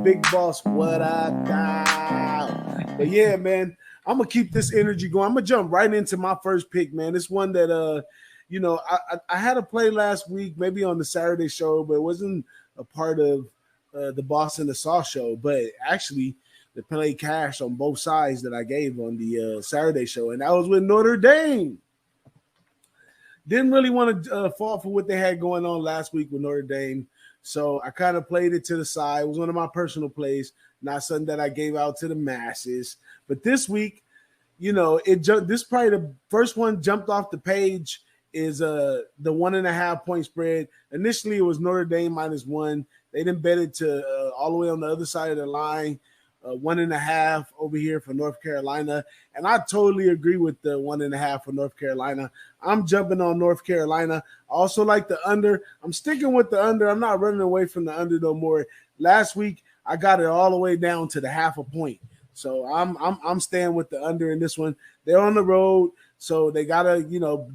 Big Boss. What up, dog? But yeah, man, I'm gonna keep this energy going. I'm gonna jump right into my first pick, man. It's one that I had a play last week, maybe on the Saturday show, but it wasn't a part of the Boss and the Sauce show. But actually, the play cash on both sides that I gave on the Saturday show, and that was with Notre Dame. Didn't really want to fall for what they had going on last week with Notre Dame. So I kind of played it to the side. It was one of my personal plays, not something that I gave out to the masses. But this week, it jumped. This probably the first one jumped off the page is the 1.5 point spread. Initially, it was Notre Dame -1. They didn't bet it to all the way on the other side of the line. 1.5 over here for North Carolina. And I totally agree with the 1.5 for North Carolina. I'm jumping on North Carolina. I also like the under. I'm sticking with the under. I'm not running away from the under no more. Last week, I got it all the way down to the 0.5 point. So I'm staying with the under in this one. They're on the road, so they gotta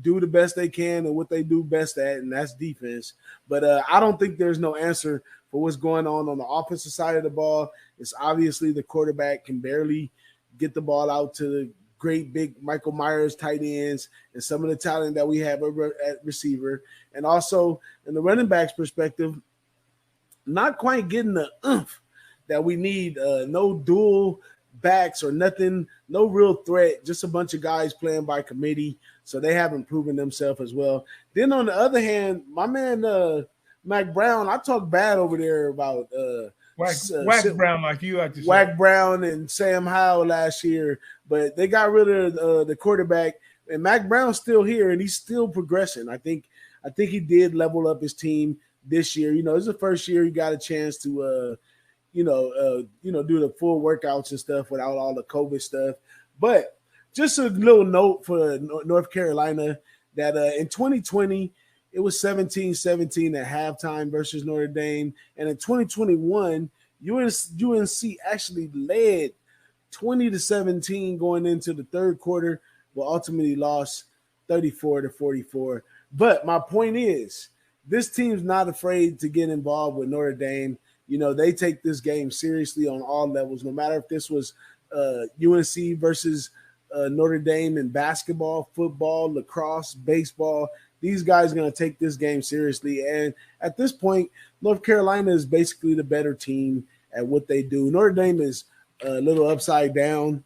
do the best they can and what they do best at, and that's defense. But I don't think there's no answer for what's going on the offensive side of the ball. It's obviously the quarterback can barely get the ball out to the great big Michael Myers tight ends and some of the talent that we have over at receiver. And also in the running backs perspective, not quite getting the oomph that we need. No dual backs or nothing, no real threat, just a bunch of guys playing by committee. So they haven't proven themselves as well. Then on the other hand, my man Mac Brown, I talk bad over there about Whack Brown, like you like to say. Whack Brown and Sam Howell last year, but they got rid of the quarterback, and Mac Brown's still here, and he's still progressing. I think he did level up his team this year. It's the first year he got a chance to do the full workouts and stuff without all the COVID stuff. But just a little note for North Carolina that in 2020, it was 17-17 at halftime versus Notre Dame. And in 2021, UNC actually led 20-17 going into the third quarter, but ultimately lost 34-44. But my point is, this team's not afraid to get involved with Notre Dame. They take this game seriously on all levels, no matter if this was UNC versus Notre Dame in basketball, football, lacrosse, baseball. These guys are going to take this game seriously. And at this point, North Carolina is basically the better team at what they do. Notre Dame is a little upside down,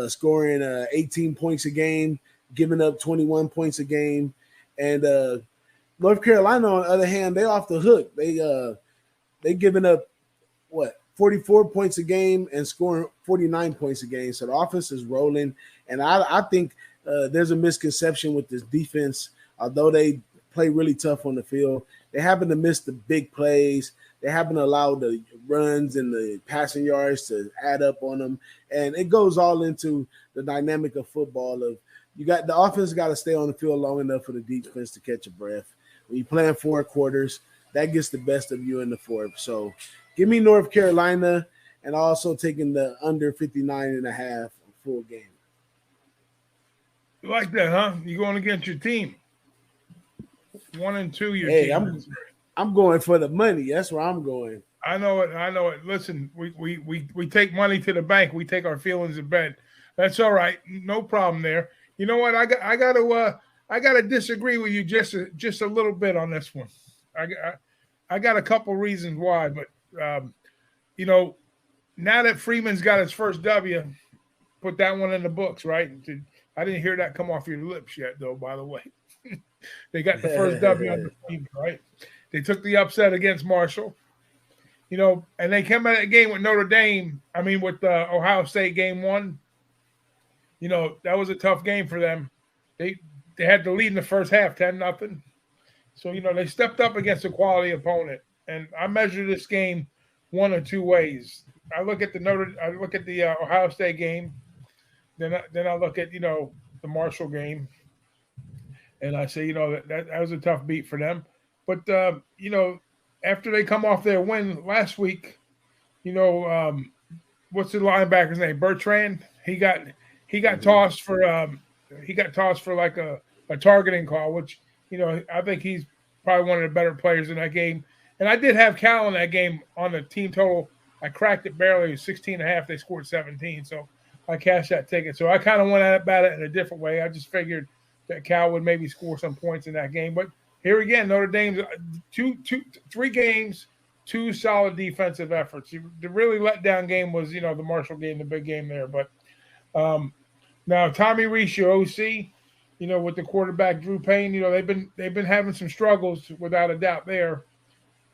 scoring 18 points a game, giving up 21 points a game. And North Carolina, on the other hand, they off the hook. They giving up, 44 points a game and scoring 49 points a game. So the offense is rolling. And I think there's a misconception with this defense. Although they play really tough on the field, they happen to miss the big plays. They happen to allow the runs and the passing yards to add up on them. And it goes all into the dynamic of football of the offense got to stay on the field long enough for the defense to catch a breath. When you're playing 4 quarters, that gets the best of you in the fourth. So give me North Carolina and also taking the under 59.5 full game. You like that, huh? You're going against your team. 1 and 2, your team. I'm going for the money. That's where I'm going. I know it. Listen, we take money to the bank. We take our feelings to bed. That's all right. No problem there. You know what? I got to disagree with you just a little bit on this one. I got a couple reasons why, but now that Freeman's got his first W, put that one in the books, right? I didn't hear that come off your lips yet, though. By the way, they got the first W on the team, right? They took the upset against Marshall, and they came out of the game with Notre Dame. I mean, with Ohio State game 1. That was a tough game for them. They had the lead in the first half, 10-0. So they stepped up against a quality opponent, and I measure this game one of two ways. I look at the Ohio State game, then I look at the Marshall game, and I say that was a tough beat for them. But after they come off their win last week, what's the linebacker's name? Bertrand. He got tossed for like a targeting call, which I think he's probably one of the better players in that game. And I did have Cal in that game on the team total I cracked it barely. 16.5. They scored 17. So I cashed that ticket. So I kind of went about it in a different way. I just figured that Cal would maybe score some points in that game. But here again, Notre Dame's 3 games, 2 solid defensive efforts. The really letdown game was, the Marshall game, the big game there. But now Tommy Rees, your OC, with the quarterback Drew Payne, they've been having some struggles without a doubt there.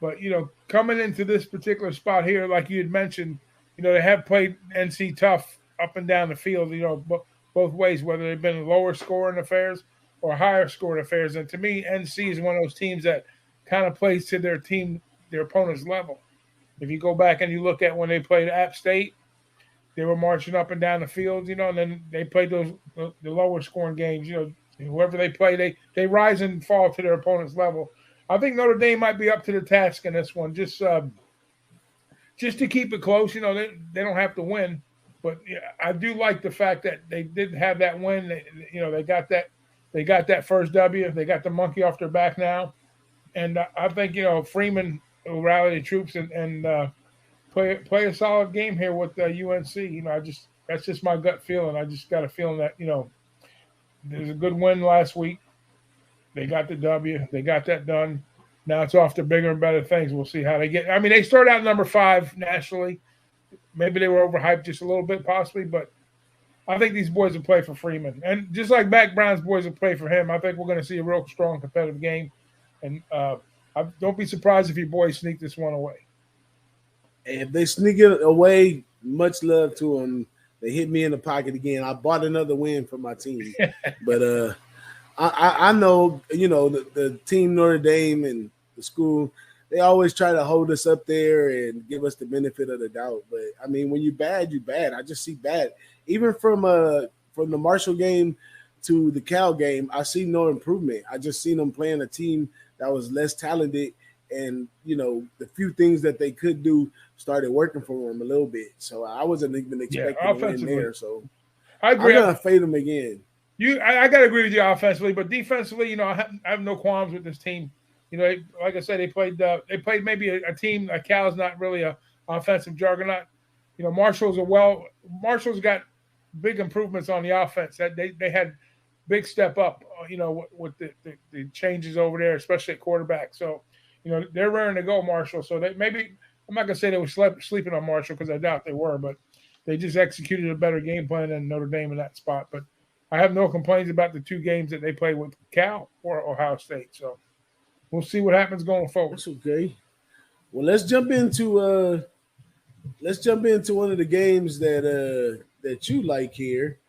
But coming into this particular spot here, like you had mentioned, they have played NC tough up and down the field, both ways, whether they've been lower scoring affairs or higher scoring affairs. And to me, NC is one of those teams that kind of plays to their opponent's level. If you go back and you look at when they played App State, they were marching up and down the field, and then they played the lower scoring games. Whoever they play, they rise and fall to their opponent's level. I think Notre Dame might be up to the task in this one, just to keep it close. They don't have to win, but I do like the fact that they did have that win. They got that first W. They got the monkey off their back now, and I think Freeman will rally the troops and play a solid game here with UNC. That's just my gut feeling. I just got a feeling that there's a good win last week. They got the W. They got that done. Now it's off to bigger and better things. We'll see how they get. I mean, they started out number 5 nationally. Maybe they were overhyped just a little bit, possibly, but I think these boys will play for Freeman. And just like Mac Brown's boys will play for him, I think we're going to see a real strong competitive game. And don't be surprised if your boys sneak this one away. If they sneak it away, much love to them. They hit me in the pocket again. I bought another win for my team. But I know, the team Notre Dame and the school, they always try to hold us up there and give us the benefit of the doubt. But, I mean, when you're bad, you're bad. I just see bad. Even from the Marshall game to the Cal game, I see no improvement. I just seen them playing a team that was less talented, and, the few things that they could do started working for them a little bit. So I wasn't even expecting to win there. So I agree. I'm going to fade them again. I got to agree with you offensively, but defensively, I have no qualms with this team. Like I said, they played maybe a team like Cal's not really a offensive juggernaut. Marshall's got big improvements on the offense. That they had big step up, with the changes over there, especially at quarterback. So, they're raring to go, Marshall. So I'm not gonna say they were sleeping on Marshall, because I doubt they were, but they just executed a better game plan than Notre Dame in that spot. But I have no complaints about the 2 games that they played with Cal or Ohio State. So we'll see what happens going forward. That's okay. Well, let's jump into one of the games that you like here.